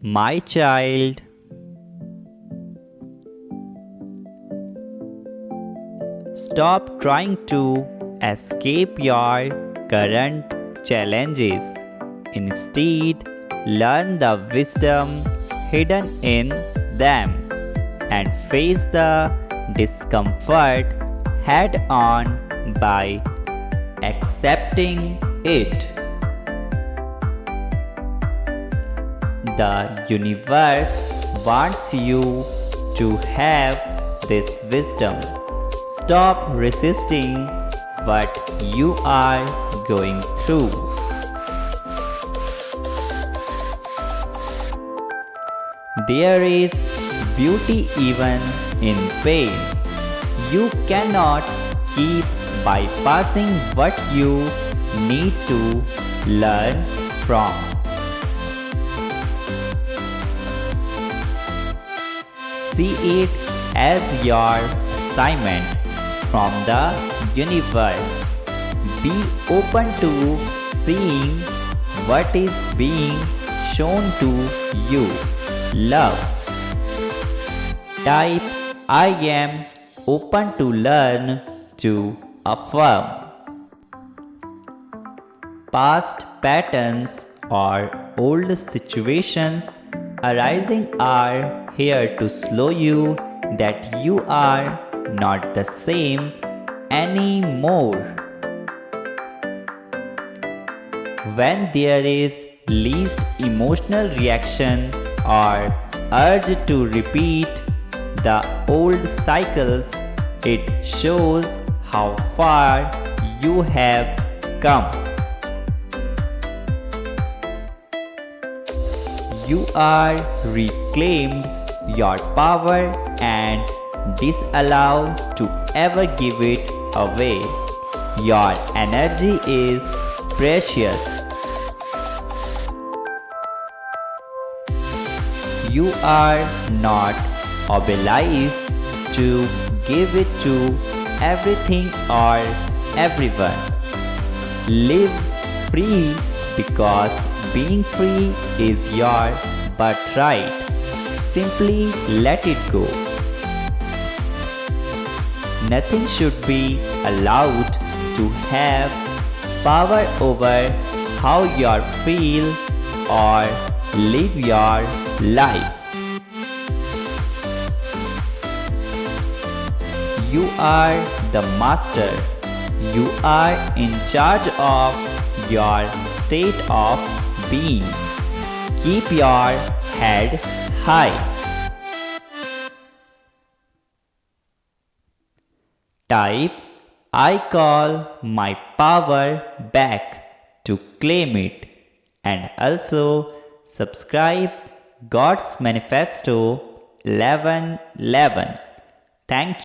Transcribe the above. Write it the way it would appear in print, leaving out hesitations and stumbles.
My child, stop trying to escape your current challenges. Instead, learn the wisdom hidden in them and face the discomfort head on by accepting it. The universe wants you to have this wisdom. Stop resisting what you are going through. There is beauty even in pain. You cannot keep bypassing what you need to learn from. See it as your assignment from the universe. Be open to seeing what is being shown to you. Love. Type I am open to learn to affirm. Past patterns or old situations arising are here to slow you that you are not the same anymore. When there is least emotional reaction or urge to repeat the old cycles, it shows how far you have come. You are reclaimed your power and disallow to ever give it away. Your energy is precious. You are not obliged to give it to everything or everyone. Live free because being free is your birthright. Simply let it go. Nothing should be allowed to have power over how you feel or live your life. You are the master. You are in charge of your state of being. Keep your head high. Type I call my power back to claim it, and also subscribe God's Manifesto 1111. Thank you.